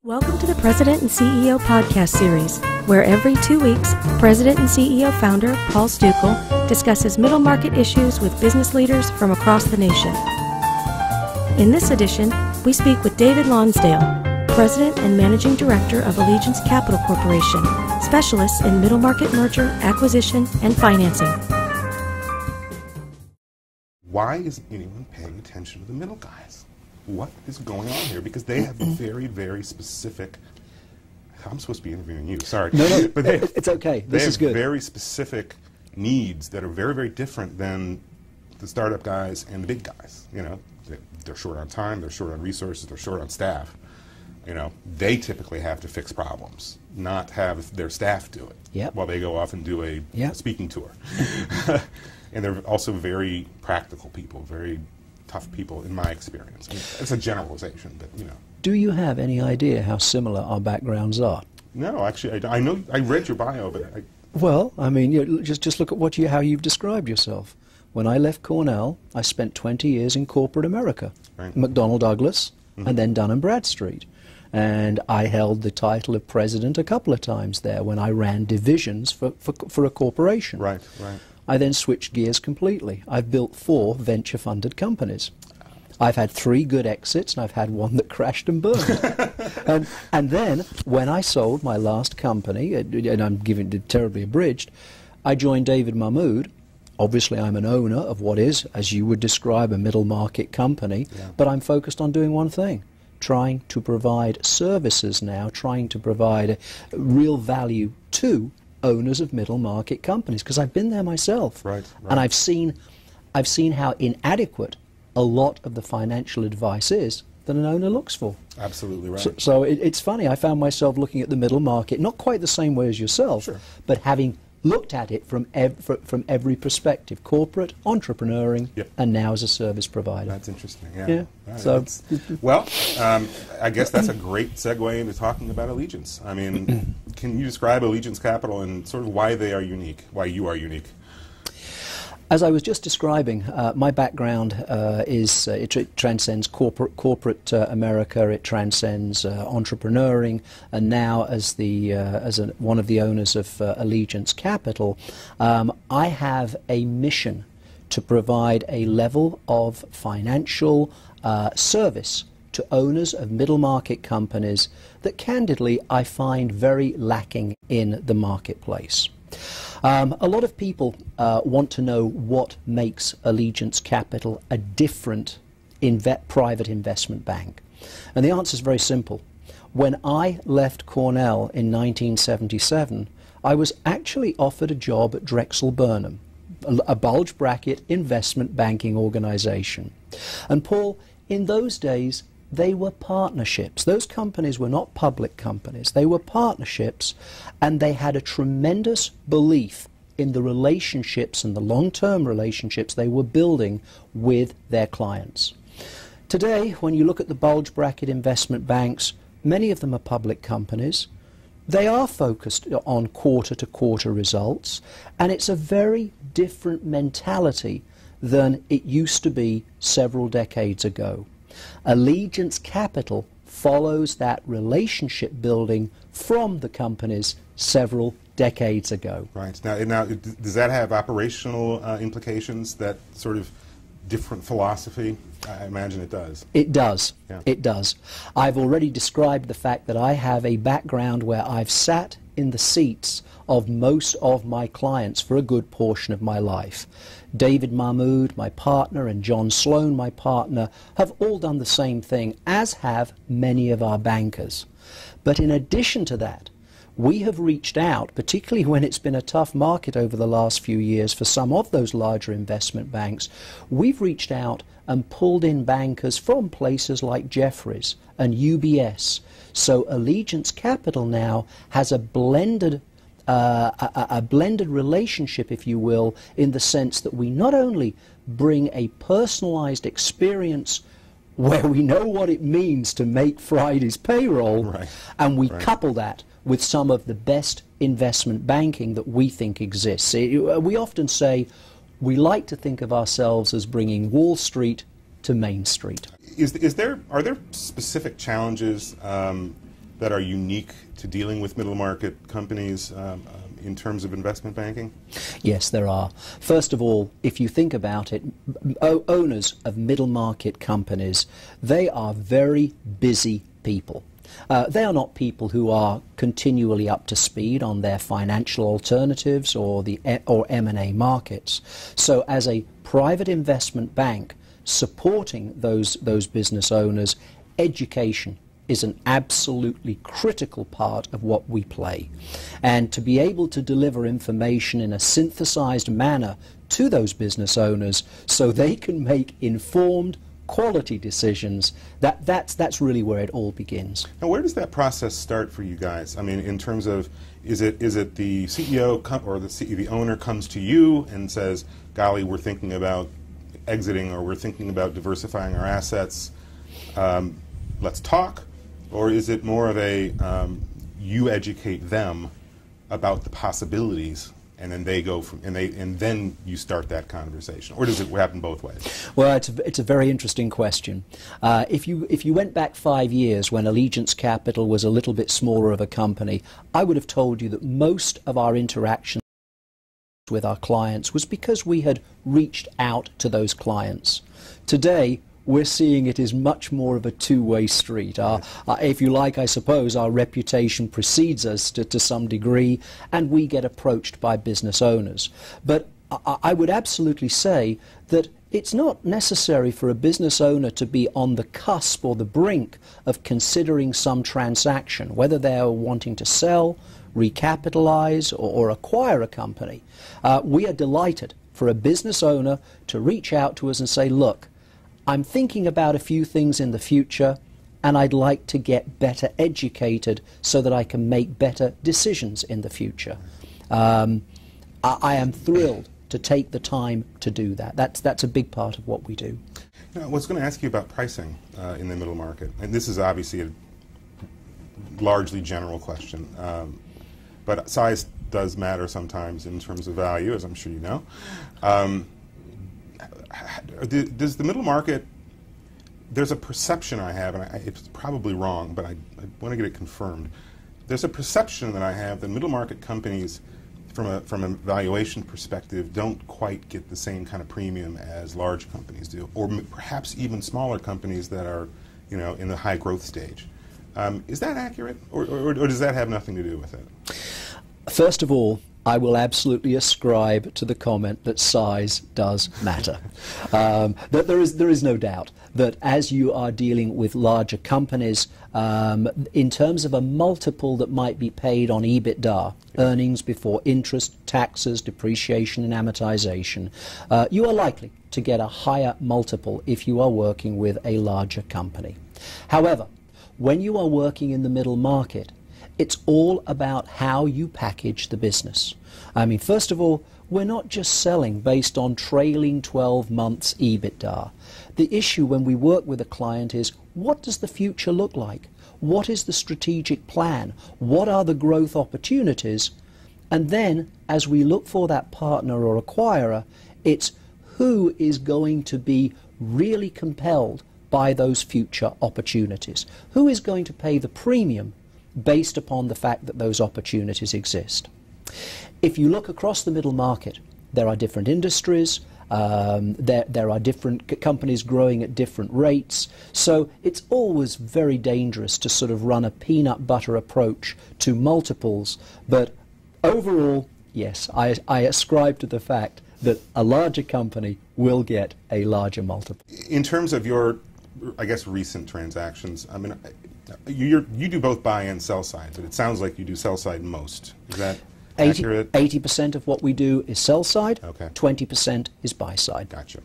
Welcome to the President and CEO podcast series, where every 2 weeks, President and CEO founder Paul Stukel discusses middle market issues with business leaders from across the nation. In this edition, we speak with David Lonsdale, President and Managing Director of Allegiance Capital Corporation, specialists in middle market merger, acquisition, and financing. Why isn't anyone paying attention to the middle guys? What is going on here? Because they have very, very specific... I'm supposed to be interviewing you, sorry. No, but it's okay. This is good. They have very specific needs that are very, very different than the startup guys and the big guys. You know, they're short on time, they're short on resources, they're short on staff. You know, they typically have to fix problems, not have their staff do it while they go off and do a speaking tour. And they're also very practical people, very tough people in my experience. I mean, it's a generalization, but you know. Do you have any idea how similar our backgrounds are? No, actually, I know. I read your bio, but well, I mean, just look at how you've described yourself. When I left Cornell, I spent 20 years in corporate America, McDonnell Douglas, and then Dun & Bradstreet. And I held the title of president a couple of times there when I ran divisions for a corporation. Right. I then switched gears completely. I've built 4 venture-funded companies. I've had 3 good exits, and I've had 1 that crashed and burned. And then, when I sold my last company, and I'm giving it terribly abridged, I joined David Mahmood. Obviously, I'm an owner of what is, as you would describe, a middle-market company, but I'm focused on doing one thing, trying to provide services now, trying to provide real value to owners of middle market companies, because I've been there myself, and I've seen how inadequate a lot of the financial advice is that an owner looks for. Absolutely right. So it's funny, I found myself looking at the middle market, not quite the same way as yourself, but having looked at it from every perspective, corporate, entrepreneuring, and now as a service provider. That's interesting, yeah. So, well, I guess that's a great segue into talking about Allegiance. I mean, can you describe Allegiance Capital and sort of why they are unique, why you are unique? As I was just describing, my background it transcends corporate America. It transcends entrepreneuring, and now as one of the owners of Allegiance Capital, I have a mission to provide a level of financial service to owners of middle market companies that, candidly, I find very lacking in the marketplace. A lot of people want to know what makes Allegiance Capital a different private investment bank. And the answer is very simple. When I left Cornell in 1977, I was actually offered a job at Drexel Burnham, a bulge bracket investment banking organization. And Paul, in those days, they were partnerships. Those companies were not public companies. They were partnerships, and they had a tremendous belief in the relationships and the long-term relationships they were building with their clients. Today, when you look at the bulge bracket investment banks, many of them are public companies. They are focused on quarter-to-quarter results, and it's a very different mentality than it used to be several decades ago. Allegiance Capital follows that relationship building from the companies several decades ago. Right. Now, does that have operational implications, that sort of different philosophy? I imagine it does. It does. Yeah. It does. I've already described the fact that I have a background where I've sat in the seats of most of my clients for a good portion of my life. David Mahmood, my partner, and John Sloan, my partner, have all done the same thing, as have many of our bankers. But in addition to that, we have reached out, particularly when it's been a tough market over the last few years for some of those larger investment banks, we've reached out and pulled in bankers from places like Jefferies and UBS. So Allegiance Capital now has a blended relationship, if you will, in the sense that we not only bring a personalized experience where we know what it means to make Friday's payroll, and we couple that with some of the best investment banking that we think exists. We often say we like to think of ourselves as bringing Wall Street to Main Street. Are there specific challenges that are unique to dealing with middle market companies in terms of investment banking? Yes, there are. First of all, if you think about it, owners of middle market companies, they are very busy people. They are not people who are continually up to speed on their financial alternatives or M&A markets. So as a private investment bank supporting those business owners, education is an absolutely critical part of what we play. And to be able to deliver information in a synthesized manner to those business owners so they can make informed, quality decisions, that's really where it all begins. Now, where does that process start for you guys? I mean, in terms of, is it the CEO or the owner comes to you and says, golly, we're thinking about exiting, or we're thinking about diversifying our assets, let's talk? Or is it more of a you educate them about the possibilities, and then they go from and then you start that conversation, or does it happen both ways? Well, it's a very interesting question. If you went back 5 years when Allegiance Capital was a little bit smaller of a company, I would have told you that most of our interactions with our clients was because we had reached out to those clients. Today, we're seeing it as much more of a two-way street. If you like, I suppose, our reputation precedes us to some degree, and we get approached by business owners. But I would absolutely say that it's not necessary for a business owner to be on the cusp or the brink of considering some transaction, whether they're wanting to sell, recapitalize, or acquire a company. We are delighted for a business owner to reach out to us and say, look, I'm thinking about a few things in the future, and I'd like to get better educated so that I can make better decisions in the future. I am thrilled to take the time to do that. That's a big part of what we do. Now, I was going to ask you about pricing in the middle market, and this is obviously a largely general question, but size does matter sometimes in terms of value, as I'm sure you know. Does the middle market, there's a perception I have, and it's probably wrong, but I want to get it confirmed. There's a perception that I have that middle market companies, from a valuation perspective, don't quite get the same kind of premium as large companies do, or perhaps even smaller companies that are, in the high growth stage. Is that accurate, or does that have nothing to do with it? First of all, I will absolutely ascribe to the comment that size does matter. That there is no doubt that as you are dealing with larger companies, in terms of a multiple that might be paid on EBITDA, earnings before interest, taxes, depreciation and amortization, you are likely to get a higher multiple if you are working with a larger company. However, when you are working in the middle market, it's all about how you package the business. I mean, first of all, we're not just selling based on trailing 12 months EBITDA. The issue when we work with a client is, what does the future look like? What is the strategic plan? What are the growth opportunities? And then, as we look for that partner or acquirer, it's who is going to be really compelled by those future opportunities? Who is going to pay the premium based upon the fact that those opportunities exist? If you look across the middle market, there are different industries, there are different companies growing at different rates, so it's always very dangerous to sort of run a peanut butter approach to multiples. But overall, yes, I ascribe to the fact that a larger company will get a larger multiple. In terms of your, I guess, recent transactions, I mean, you do both buy and sell side, but it sounds like you do sell side most. Is that accurate? 80% of what we do is sell side, okay. 20% is buy side. Gotcha.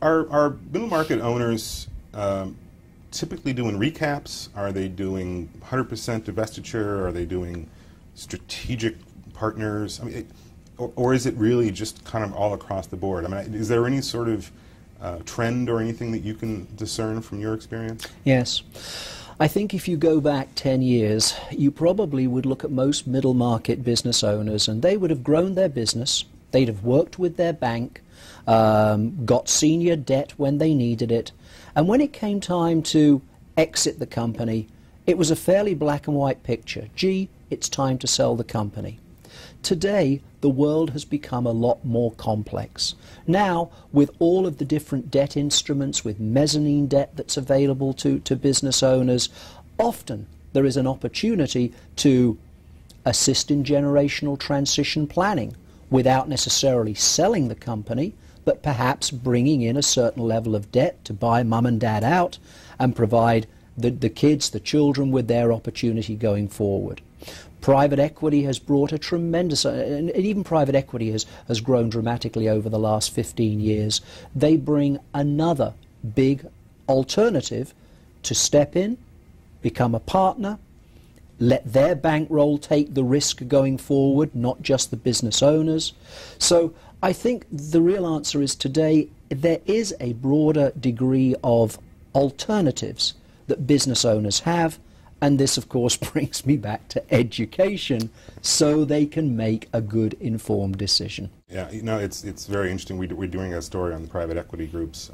Are middle market owners typically doing recaps? Are they doing 100% divestiture? Are they doing strategic partners? I mean, or is it really just kind of all across the board? I mean, is there any sort of trend or anything that you can discern from your experience? Yes. I think if you go back 10 years, you probably would look at most middle market business owners and they would have grown their business, they'd have worked with their bank, got senior debt when they needed it, and when it came time to exit the company, it was a fairly black and white picture. Gee, it's time to sell the company. Today, the world has become a lot more complex. Now, with all of the different debt instruments, with mezzanine debt that's available to business owners, often there is an opportunity to assist in generational transition planning without necessarily selling the company, but perhaps bringing in a certain level of debt to buy mum and dad out and provide the kids, the children, with their opportunity going forward. Private equity has brought a tremendous, and even private equity has grown dramatically over the last 15 years. They bring another big alternative to step in, become a partner, let their bankroll take the risk going forward, not just the business owners. So I think the real answer is today there is a broader degree of alternatives that business owners have, and this of course brings me back to education so they can make a good informed decision. Yeah, you know, it's very interesting. We're doing a story on the private equity groups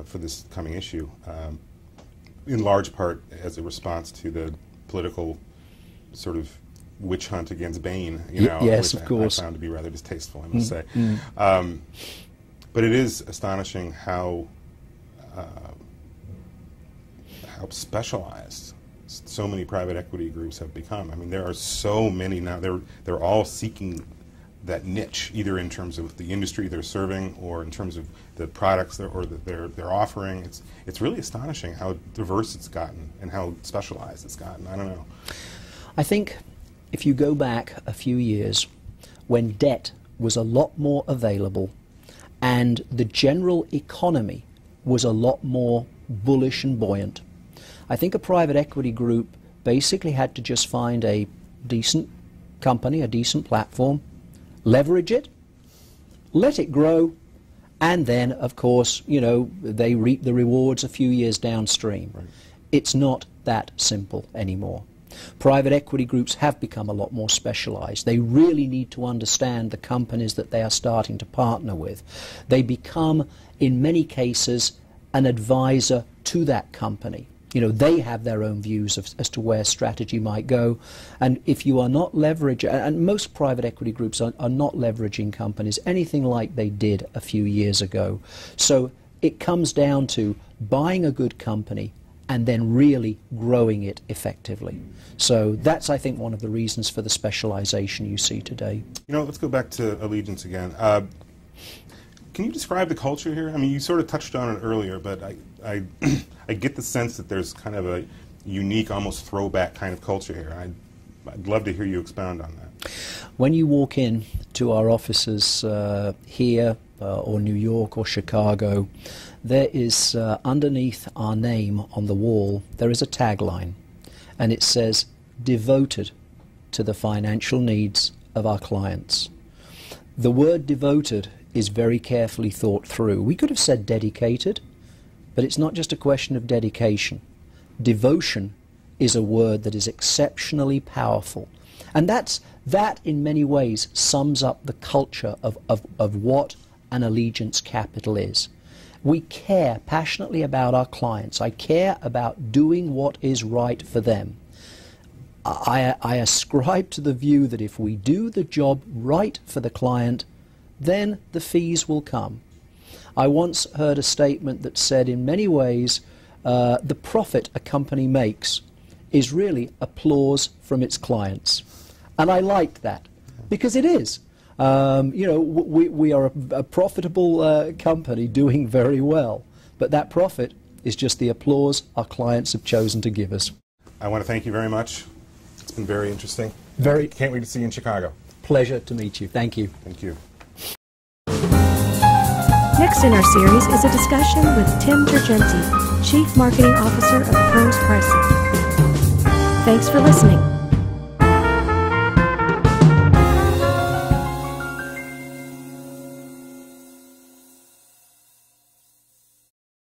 for this coming issue, in large part as a response to the political sort of witch hunt against Bain, you know, yes, which of course. I found to be rather distasteful, I must say. But it is astonishing how specialized so many private equity groups have become. I mean, there are so many now. They're all seeking that niche, either in terms of the industry they're serving or in terms of the products they're offering. It's really astonishing how diverse it's gotten and how specialized it's gotten. I don't know. I think if you go back a few years when debt was a lot more available and the general economy was a lot more bullish and buoyant, I think a private equity group basically had to just find a decent company, a decent platform, leverage it, let it grow, and then, of course, you know, they reap the rewards a few years downstream. Right. It's not that simple anymore. Private equity groups have become a lot more specialized. They really need to understand the companies that they are starting to partner with. They become, in many cases, an advisor to that company. You know, they have their own views as to where strategy might go. And if you are not leveraging, and most private equity groups are not leveraging companies anything like they did a few years ago. So it comes down to buying a good company and then really growing it effectively. So that's, I think, one of the reasons for the specialization you see today. You know, let's go back to Allegiance again. Can you describe the culture here? I mean, you sort of touched on it earlier, but I get the sense that there's kind of a unique, almost throwback kind of culture here. I'd love to hear you expound on that. When you walk in to our offices here or New York or Chicago, there is underneath our name on the wall, there is a tagline, and it says, "Devoted to the financial needs of our clients." The word devoted is very carefully thought through. We could have said dedicated, but it's not just a question of dedication. Devotion is a word that is exceptionally powerful. And that in many ways sums up the culture of what an Allegiance Capital is. We care passionately about our clients. I care about doing what is right for them. I ascribe to the view that if we do the job right for the client, then the fees will come. I once heard a statement that said, in many ways, the profit a company makes is really applause from its clients. And I liked that, because it is. You know, we are a profitable company doing very well, but that profit is just the applause our clients have chosen to give us. I want to thank you very much. It's been very interesting. Can't wait to see you in Chicago. Pleasure to meet you. Thank you. Thank you. Next in our series is a discussion with Tim Girgenti, Chief Marketing Officer of Pros Pricing. Thanks for listening.